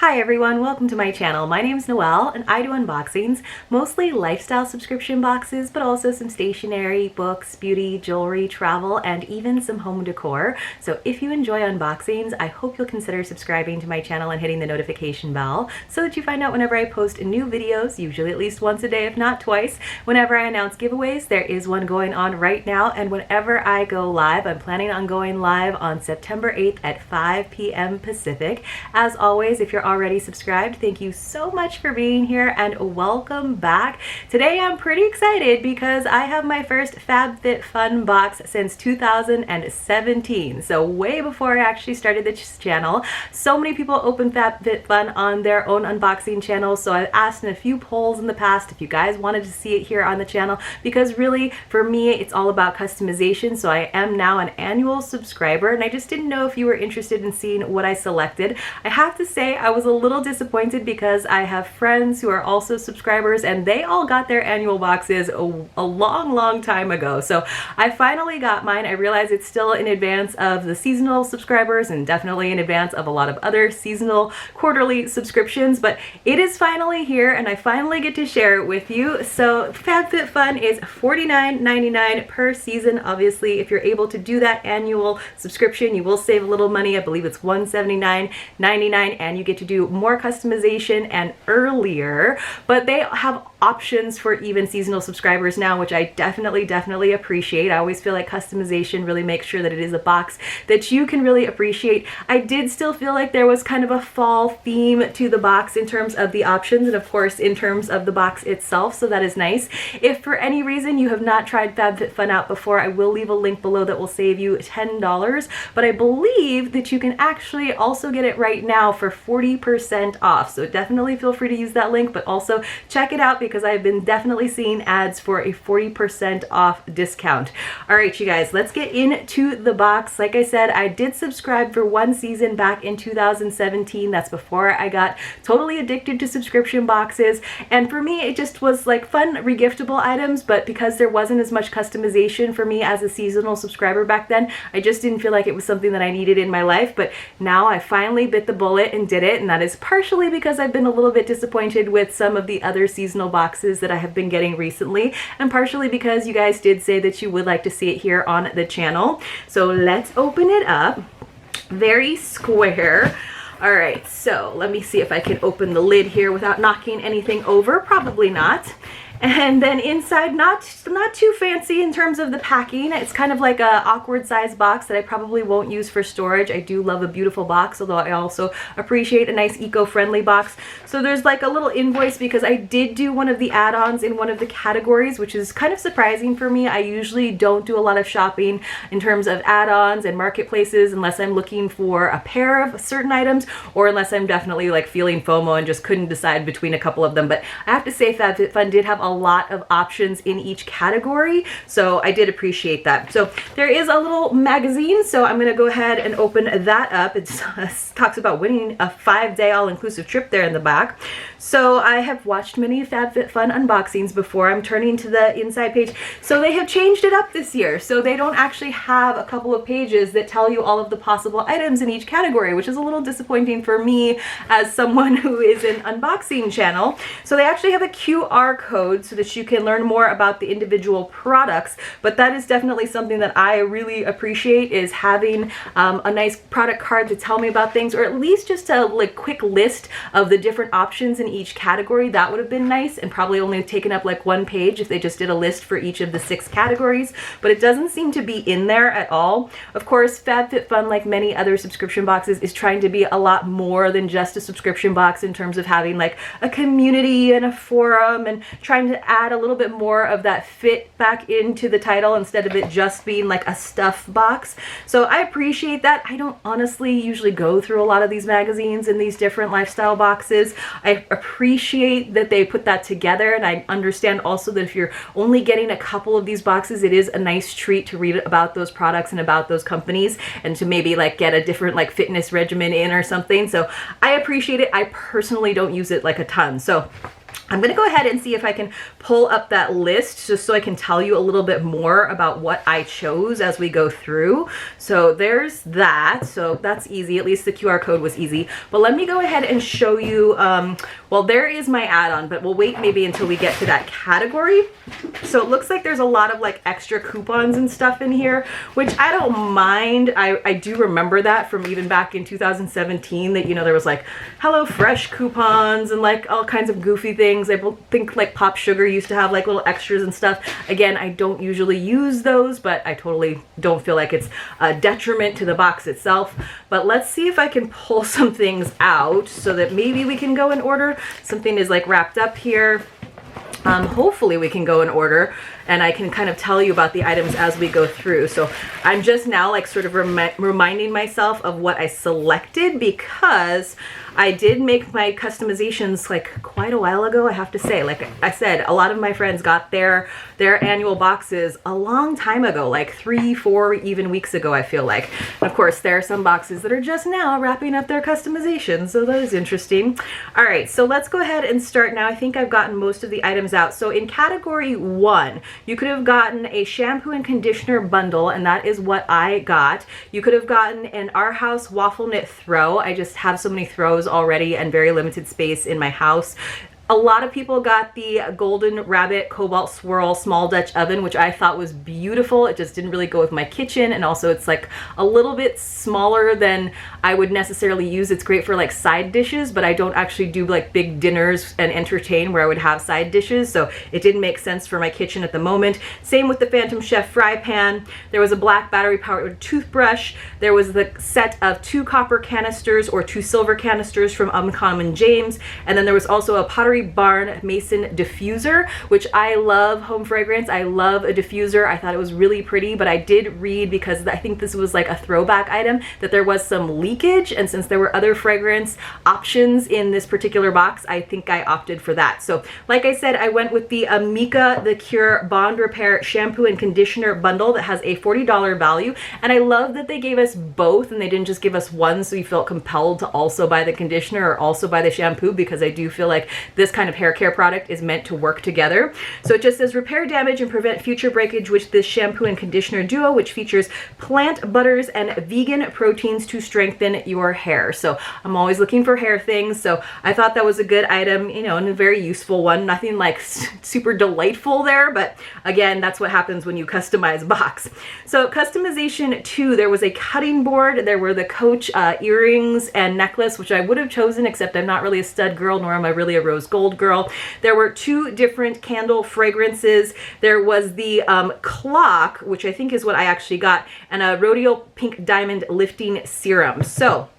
Hi everyone, welcome to my channel. My name is Noelle and I do unboxings, mostly lifestyle subscription boxes, but also some stationery, books, beauty, jewelry, travel, and even some home decor. So if you enjoy unboxings, I hope you'll consider subscribing to my channel and hitting the notification bell so that you find out whenever I post new videos, usually at least once a day, if not twice. Whenever I announce giveaways, there is one going on right now, and whenever I go live, I'm planning on going live on September 8th at 5 p.m. Pacific. As always, if you're already subscribed, thank you so much for being here and welcome back. Today I'm pretty excited because I have my first FabFitFun box since 2017, so way before I actually started this channel. So many people open FabFitFun on their own unboxing channels, so I've asked in a few polls in the past if you guys wanted to see it here on the channel, because really for me it's all about customization. So I am now an annual subscriber and I just didn't know if you were interested in seeing what I selected. I have to say I was a little disappointed because I have friends who are also subscribers and they all got their annual boxes a long time ago. So I finally got mine. I realize it's still in advance of the seasonal subscribers and definitely in advance of a lot of other seasonal quarterly subscriptions, but it is finally here and I finally get to share it with you. So FabFitFun is $49.99 per season. Obviously, if you're able to do that annual subscription, you will save a little money. I believe it's $179.99 and you get to do more customization and earlier, but they have options for even seasonal subscribers now, which I definitely appreciate. I always feel like customization really makes sure that it is a box that you can really appreciate. I did still feel like there was kind of a fall theme to the box in terms of the options and of course in terms of the box itself, so that is nice. If for any reason you have not tried FabFitFun out before, I will leave a link below that will save you $10, but I believe that you can actually also get it right now for 40% off. So definitely feel free to use that link, but also check it out because I've been definitely seeing ads for a 40% off discount. All right, you guys, let's get into the box. Like I said, I did subscribe for one season back in 2017. That's before I got totally addicted to subscription boxes. And for me, it just was like fun regiftable items, but because there wasn't as much customization for me as a seasonal subscriber back then, I just didn't feel like it was something that I needed in my life. But now I finally bit the bullet and did it, and that is partially because I've been a little bit disappointed with some of the other seasonal boxes that I have been getting recently, and partially because you guys did say that you would like to see it here on the channel. So let's open it up. Very square. All right, so let me see if I can open the lid here without knocking anything over. Probably not. And then inside, not too fancy in terms of the packing. It's kind of like a awkward size box that I probably won't use for storage. I do love a beautiful box, although I also appreciate a nice eco-friendly box. So there's like a little invoice because I did do one of the add-ons in one of the categories, which is kind of surprising for me. I usually don't do a lot of shopping in terms of add-ons and marketplaces unless I'm looking for a pair of certain items or unless I'm definitely like feeling FOMO and just couldn't decide between a couple of them. But I have to say FabFitFun did have a lot of options in each category, so I did appreciate that. So there is a little magazine, so I'm gonna go ahead and open that up. It talks about winning a 5-day all-inclusive trip there in the back. So I have watched many FabFitFun unboxings before. I'm turning to the inside page. So they have changed it up this year, so they don't actually have a couple of pages that tell you all of the possible items in each category, which is a little disappointing for me as someone who is an unboxing channel. So they actually have a QR code so that you can learn more about the individual products, but that is definitely something that I really appreciate, is having a nice product card to tell me about things, or at least just a like quick list of the different options in each category. That would have been nice and probably only taken up like one page if they just did a list for each of the 6 categories, but it doesn't seem to be in there at all. Of course, FabFitFun, like many other subscription boxes, is trying to be a lot more than just a subscription box in terms of having like a community and a forum and trying to add a little bit more of that fit back into the title instead of it just being like a stuff box. So I appreciate that. I don't honestly usually go through a lot of these magazines and these different lifestyle boxes. I appreciate that they put that together, and I understand also that if you're only getting a couple of these boxes, it is a nice treat to read about those products and about those companies and to maybe like get a different like fitness regimen in or something. So I appreciate it. I personally don't use it like a ton. So I'm going to go ahead and see if I can pull up that list just so I can tell you a little bit more about what I chose as we go through. So there's that. So that's easy. At least the QR code was easy. But let me go ahead and show you, well, there is my add-on, but we'll wait maybe until we get to that category. So it looks like there's a lot of like extra coupons and stuff in here, which I don't mind. I do remember that from even back in 2017 that, you know, there was like HelloFresh coupons and like all kinds of goofy things. I think like Pop Sugar used to have like little extras and stuff. Again, I don't usually use those, but I totally don't feel like it's a detriment to the box itself. But let's see if I can pull some things out so that maybe we can go in order. Something is like wrapped up here. Hopefully we can go in order and I can kind of tell you about the items as we go through. So I'm just now like sort of reminding myself of what I selected because I did make my customizations like quite a while ago, I have to say. Like I said, a lot of my friends got their annual boxes a long time ago, like 3-4 even weeks ago, I feel like. And of course, there are some boxes that are just now wrapping up their customization, so that is interesting. All right, so let's go ahead and start now. I think I've gotten most of the items out. So in category 1, you could have gotten a shampoo and conditioner bundle, and that is what I got. You could have gotten an Our House waffle knit throw. I just have so many throws already and very limited space in my house. A lot of people got the Golden Rabbit Cobalt Swirl Small Dutch Oven, which I thought was beautiful. It just didn't really go with my kitchen, and also it's like a little bit smaller than I would necessarily use. It's great for like side dishes, but I don't actually do like big dinners and entertain where I would have side dishes, so it didn't make sense for my kitchen at the moment. Same with the Phantom Chef fry pan. There was a black battery powered toothbrush. There was the set of 2 copper canisters or 2 silver canisters from Uncommon James, and then there was also a Pottery Barn Mason diffuser, which I love. Home fragrance, I love a diffuser. I thought it was really pretty, but I did read, because I think this was like a throwback item, that there was some leakage, and since there were other fragrance options in this particular box, I think I opted for that. So like I said, I went with the Amika The Cure Bond Repair shampoo and conditioner bundle that has a $40 value, and I love that they gave us both and they didn't just give us one, so you felt compelled to also buy the conditioner or also buy the shampoo, because I do feel like this kind of hair care product is meant to work together. So it just says repair damage and prevent future breakage with this shampoo and conditioner duo, which features plant butters and vegan proteins to strengthen your hair. So I'm always looking for hair things, so I thought that was a good item, you know, and a very useful one. Nothing like super delightful there, but again, that's what happens when you customize a box. So customization 2, there was a cutting board, there were the Coach earrings and necklace, which I would have chosen, except I'm not really a stud girl, nor am I really a rose gold girl. There were 2 different candle fragrances. There was the clock, which I think is what I actually got, and a Rodeo Pink Diamond Lifting Serum. So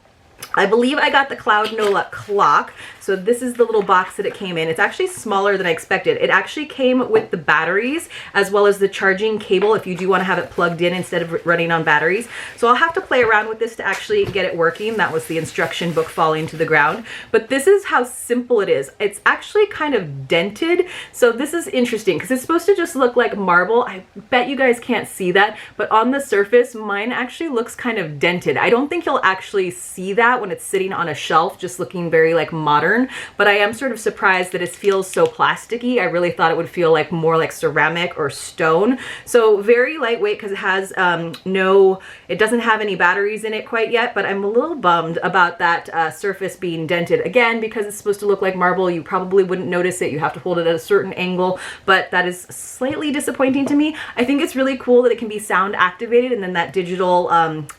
I believe I got the Cloud Nola clock. So this is the little box that it came in. It's actually smaller than I expected. It actually came with the batteries as well as the charging cable if you do want to have it plugged in instead of running on batteries. So I'll have to play around with this to actually get it working. That was the instruction book falling to the ground. But this is how simple it is. It's actually kind of dented. So this is interesting because it's supposed to just look like marble. I bet you guys can't see that, but on the surface, mine actually looks kind of dented. I don't think you'll actually see that when it's sitting on a shelf, just looking very like modern. But I am sort of surprised that it feels so plasticky. I really thought it would feel like more like ceramic or stone. So very lightweight because it has it doesn't have any batteries in it quite yet, but I'm a little bummed about that surface being dented. Again, because it's supposed to look like marble, you probably wouldn't notice it. You have to hold it at a certain angle, but that is slightly disappointing to me. I think it's really cool that it can be sound activated and then that digital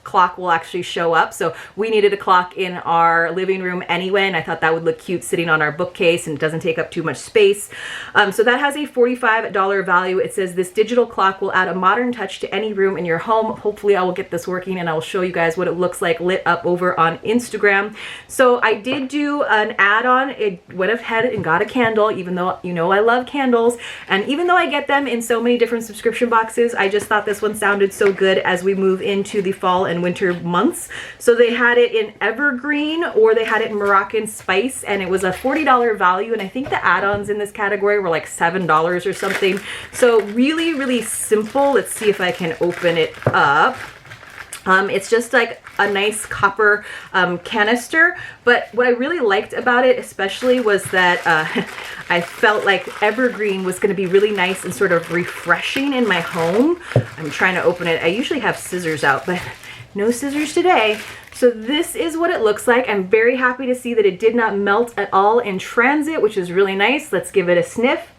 clock will actually show up. So we needed a clock in our living room anyway, and I thought that would look cute sitting on our bookcase and it doesn't take up too much space. So that has a $45 value. It says this digital clock will add a modern touch to any room in your home. Hopefully I will get this working and I will show you guys what it looks like lit up over on Instagram. So I did do an add-on. It went ahead and got a candle, even though you know I love candles, and even though I get them in so many different subscription boxes, I just thought this one sounded so good as we move into the fall and winter months. So they had it in evergreen or they had it in Moroccan spice, and it was a $40 value, and I think the add-ons in this category were like $7 or something. So really, really simple. Let's see if I can open it up. It's just like a nice copper canister. But what I really liked about it especially was that I felt like evergreen was going to be really nice and sort of refreshing in my home. I'm trying to open it. I usually have scissors out, but no scissors today. So this is what it looks like. I'm very happy to see that it did not melt at all in transit, which is really nice. Let's give it a sniff.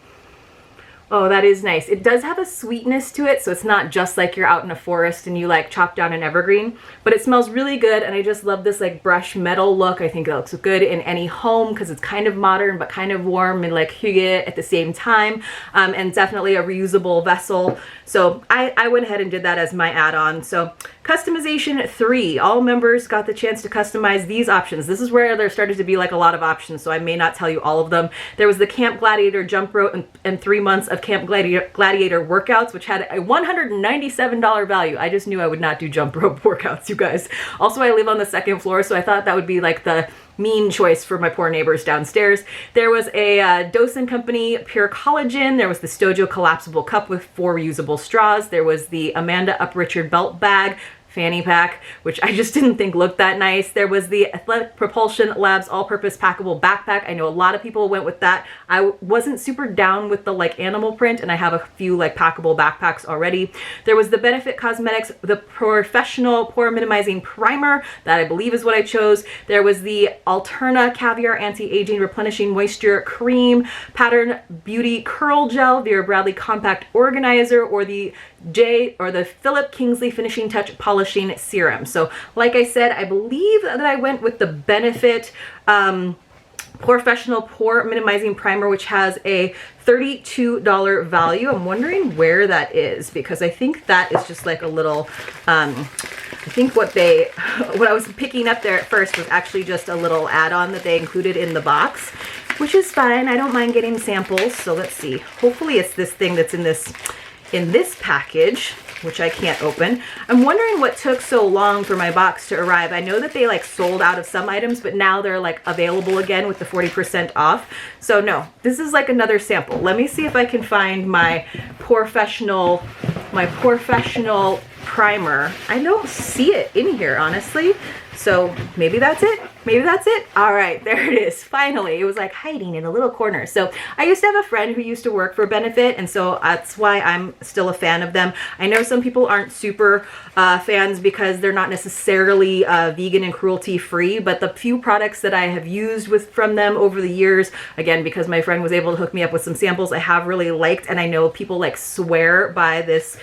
Oh, that is nice. It does have a sweetness to it, so it's not just like you're out in a forest and you like chop down an evergreen, but it smells really good, and I just love this like brush metal look. I think it looks good in any home because it's kind of modern but kind of warm and like hygge at the same time, and definitely a reusable vessel. So I went ahead and did that as my add-on. So customization 3, all members got the chance to customize these options. This is where there started to be like a lot of options, so I may not tell you all of them. There was the Camp Gladiator jump rope and 3 months of Camp Gladiator workouts, which had a $197 value. I just knew I would not do jump rope workouts, you guys. Also, I live on the 2nd floor, so I thought that would be like the mean choice for my poor neighbors downstairs. There was a Dose & Company Pure Collagen. There was the Stojo collapsible cup with 4 reusable straws. There was the Amanda Uprichard belt bag fanny pack, which I just didn't think looked that nice. There was the Athletic Propulsion Labs all-purpose packable backpack. I know a lot of people went with that. I wasn't super down with the like animal print, and I have a few like packable backpacks already. There was the Benefit Cosmetics, the Porefessional Pore Minimizing Primer, that I believe is what I chose. There was the Alterna Caviar Anti-Aging Replenishing Moisture Cream, Pattern Beauty Curl Gel, Vera Bradley Compact Organizer, or the Philip Kingsley Finishing Touch Polishing Serum. So like I said, I believe that I went with the Benefit Porefessional Pore Minimizing Primer, which has a $32 value. I'm wondering where that is, because I think that is just like a little, I think what I was picking up there at first was actually just a little add-on that they included in the box, which is fine. I don't mind getting samples. So let's see. Hopefully it's this thing that's in this package, which I can't open. I'm wondering what took so long for my box to arrive. I know that they like sold out of some items, but now they're like available again with the 40% off. So no, this is like another sample. Let me see if I can find my Porefessional primer. I don't see it in here, honestly. So maybe that's it. Maybe that's it. All right, there it is. Finally, it was like hiding in a little corner. So I used to have a friend who used to work for Benefit, and so that's why I'm still a fan of them. I know some people aren't super fans because they're not necessarily vegan and cruelty free, but the few products that I have used from them over the years, again, because my friend was able to hook me up with some samples, I have really liked, and I know people like swear by this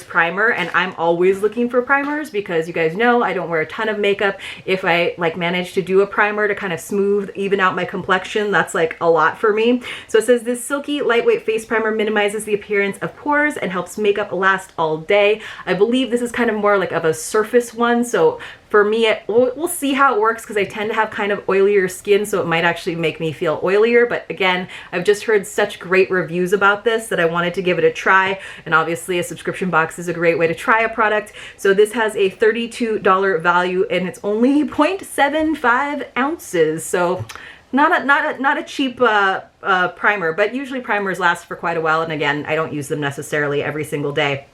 primer, and I'm always looking for primers because you guys know I don't wear a ton of makeup. If I like manage to do a primer to kind of smooth, even out my complexion, that's like a lot for me. So it says this silky, lightweight face primer minimizes the appearance of pores and helps makeup last all day. I believe this is kind of more like of a surface one. So for me, we'll see how it works because I tend to have kind of oilier skin, so it might actually make me feel oilier. But again, I've just heard such great reviews about this that I wanted to give it a try. And obviously a subscription box is a great way to try a product. So this has a $32 value and it's only 0.75 ounces. So not a cheap primer, but usually primers last for quite a while. And again, I don't use them necessarily every single day.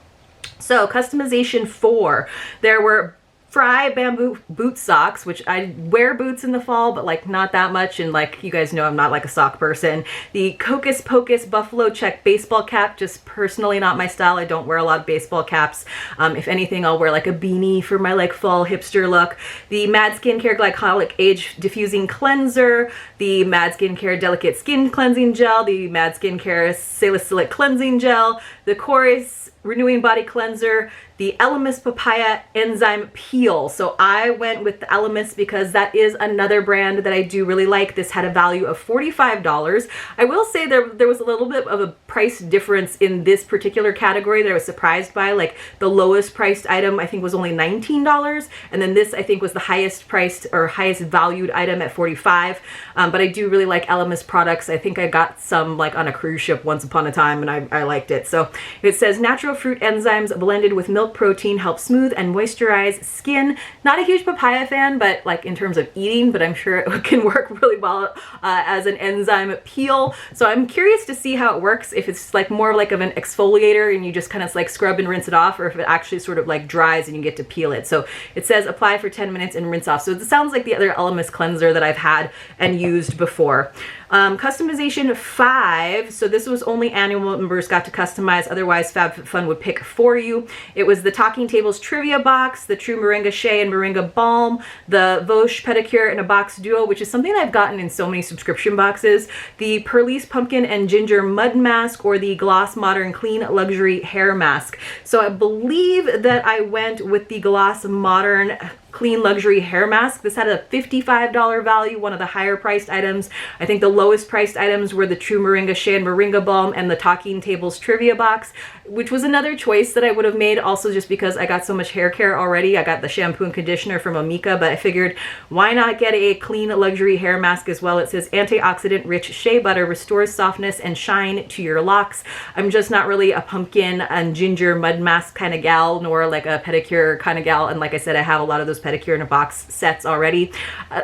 So customization 4, there were Fry bamboo boot socks, which I wear boots in the fall, but like not that much, and like you guys know I'm not like a sock person. The Hocus Pocus Buffalo Check baseball cap, just personally not my style. I don't wear a lot of baseball caps. If anything, I'll wear like a beanie for my like fall hipster look. The Mad Skincare Glycolic Age Diffusing Cleanser, the Mad Skincare Delicate Skin Cleansing Gel, the Mad Skincare Salicylic Cleansing Gel, the Chorus Renewing Body Cleanser, the Elemis Papaya Enzyme Peel. So I went with the Elemis because that is another brand that I do really like. This had a value of $45. I will say there was a little bit of a price difference in this particular category that I was surprised by. Like the lowest priced item I think was only $19, and then this I think was the highest priced or highest valued item at $45. But I do really like Elemis products. I think I got some like on a cruise ship once upon a time and I liked it. So it says natural fruit enzymes blended with milk milk protein, helps smooth and moisturize skin. Not a huge papaya fan, but like in terms of eating, but I'm sure it can work really well as an enzyme peel. So I'm curious to see how it works, if it's like more like of an exfoliator and you just kind of like scrub and rinse it off, or if it actually sort of like dries and you get to peel it. So it says apply for 10 minutes and rinse off. So it sounds like the other Elemis cleanser that I've had and used before. Customization 5. So this was only annual members got to customize, otherwise FabFitFun would pick for you. It was the Talking Tables Trivia Box, the True Moringa Shea and Moringa Balm, the Vosh Pedicure in a Box Duo, which is something I've gotten in so many subscription boxes, the Perlice Pumpkin and Ginger Mud Mask, or the Gloss Modern Clean Luxury Hair Mask. So I believe that I went with the Gloss Modern Clean Luxury Hair Mask. This had a $55 value, one of the higher priced items. I think the lowest priced items were the True Moringa Shea and Moringa Balm and the Talking Tables Trivia Box, which was another choice that I would have made, also just because I got so much hair care already. I got the shampoo and conditioner from Amika, but I figured why not get a clean luxury hair mask as well. It says antioxidant rich shea butter restores softness and shine to your locks. I'm just not really a pumpkin and ginger mud mask kind of gal, nor like a pedicure kind of gal, and like I said, I have a lot of those pedicure in a box sets already.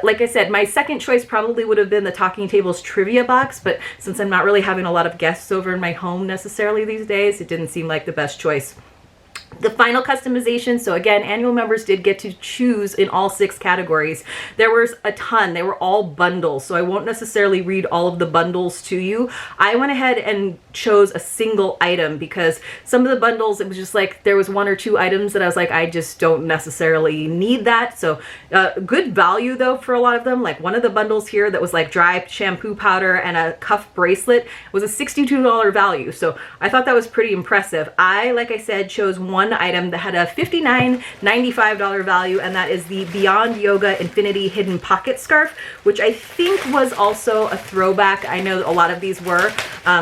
Like I said, my second choice probably would have been the Talking Tables Trivia Box, but since I'm not really having a lot of guests over in my home necessarily these days, it didn't seem like the best choice. The final customization, so again, annual members did get to choose in all 6 categories. There was a ton. They were all bundles, so I won't necessarily read all of the bundles to you. I went ahead and chose a single item because some of the bundles, it was just like there was 1 or 2 items that I was like, I just don't necessarily need that. So good value though for a lot of them. Like one of the bundles here that was like dry shampoo powder and a cuff bracelet was a $62 value. So I thought that was pretty impressive. Like I said, chose one item that had a $59.95 value, and that is the Beyond Yoga Infinity Hidden Pocket Scarf, which I think was also a throwback. I know a lot of these were.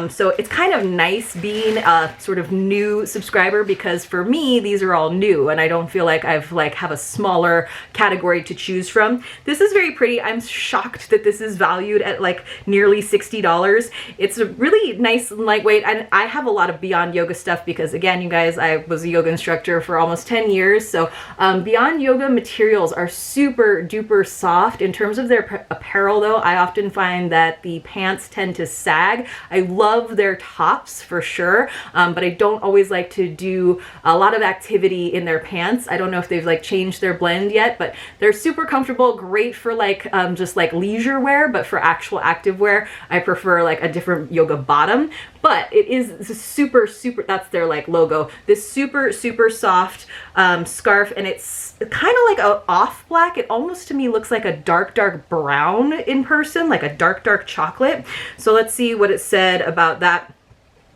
So it's kind of nice being a sort of new subscriber, because for me, these are all new and I don't feel like I've have a smaller category to choose from. This is very pretty. I'm shocked that this is valued at like nearly $60. It's a really nice and lightweight, and I have a lot of Beyond Yoga stuff because again, you guys, I was a yoga instructor for almost 10 years. So Beyond Yoga materials are super duper soft. In terms of their apparel though, I often find that the pants tend to sag. I love their tops for sure, but I don't always like to do a lot of activity in their pants. I don't know if they've like changed their blend yet, but they're super comfortable, great for like just like leisure wear, but for actual active wear, I prefer like a different yoga bottom. But it is super, that's their like logo, this super soft scarf, and it's kind of like a off black. It almost to me looks like a dark brown in person, like a dark chocolate. So let's see what it said about that.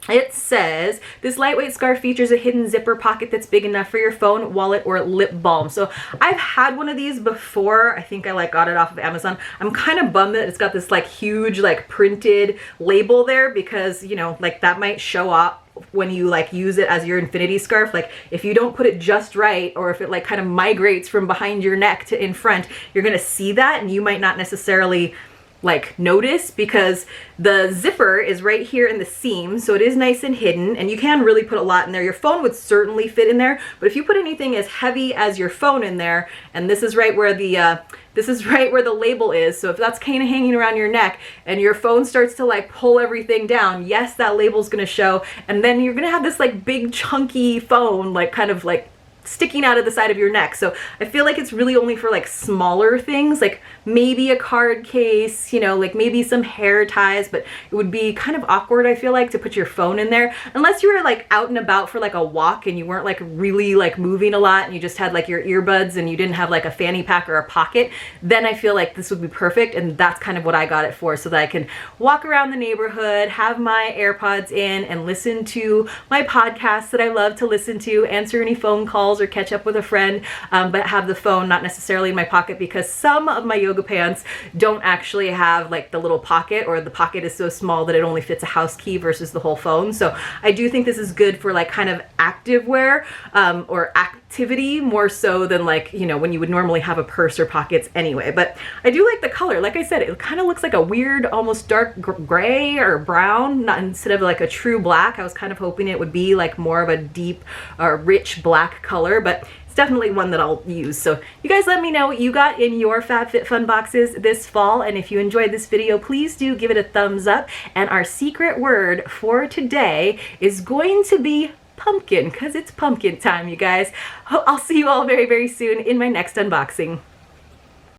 It says, this lightweight scarf features a hidden zipper pocket that's big enough for your phone, wallet, or lip balm. So I've had one of these before. I think I like got it off of Amazon. I'm kind of bummed that it's got this like huge like printed label there, because you know, like that might show up when you like use it as your infinity scarf. Like if you don't put it just right, or if it like kind of migrates from behind your neck to in front, you're gonna see that and you might not necessarily like notice, because the zipper is right here in the seam, so it is nice and hidden, and you can really put a lot in there. Your phone would certainly fit in there, but if you put anything as heavy as your phone in there, and this is right where the label is, so if that's kind of hanging around your neck and your phone starts to like pull everything down, yes, that label's gonna show, and then you're gonna have this like big chunky phone like kind of like sticking out of the side of your neck. So I feel like it's really only for like smaller things, like maybe a card case, you know, like maybe some hair ties, but it would be kind of awkward, I feel like, to put your phone in there, unless you were like out and about for like a walk and you weren't like really like moving a lot and you just had like your earbuds and you didn't have like a fanny pack or a pocket. Then I feel like this would be perfect, and that's kind of what I got it for, so that I can walk around the neighborhood, have my AirPods in, and listen to my podcasts that I love to listen to, answer any phone calls or catch up with a friend, but have the phone not necessarily in my pocket, because some of my yoga pants don't actually have like the little pocket, or the pocket is so small that it only fits a house key versus the whole phone. So I do think this is good for like kind of active wear, or activity, more so than like, you know, when you would normally have a purse or pockets anyway. But I do like the color. Like I said, it kind of looks like a weird, almost dark gray or brown, not instead of like a true black. I was kind of hoping it would be like more of a deep or rich black color, but it's definitely one that I'll use. So you guys let me know what you got in your FabFitFun boxes this fall, and if you enjoyed this video, please do give it a thumbs up. And our secret word for today is going to be pumpkin, because it's pumpkin time, you guys. I'll see you all very, very soon in my next unboxing.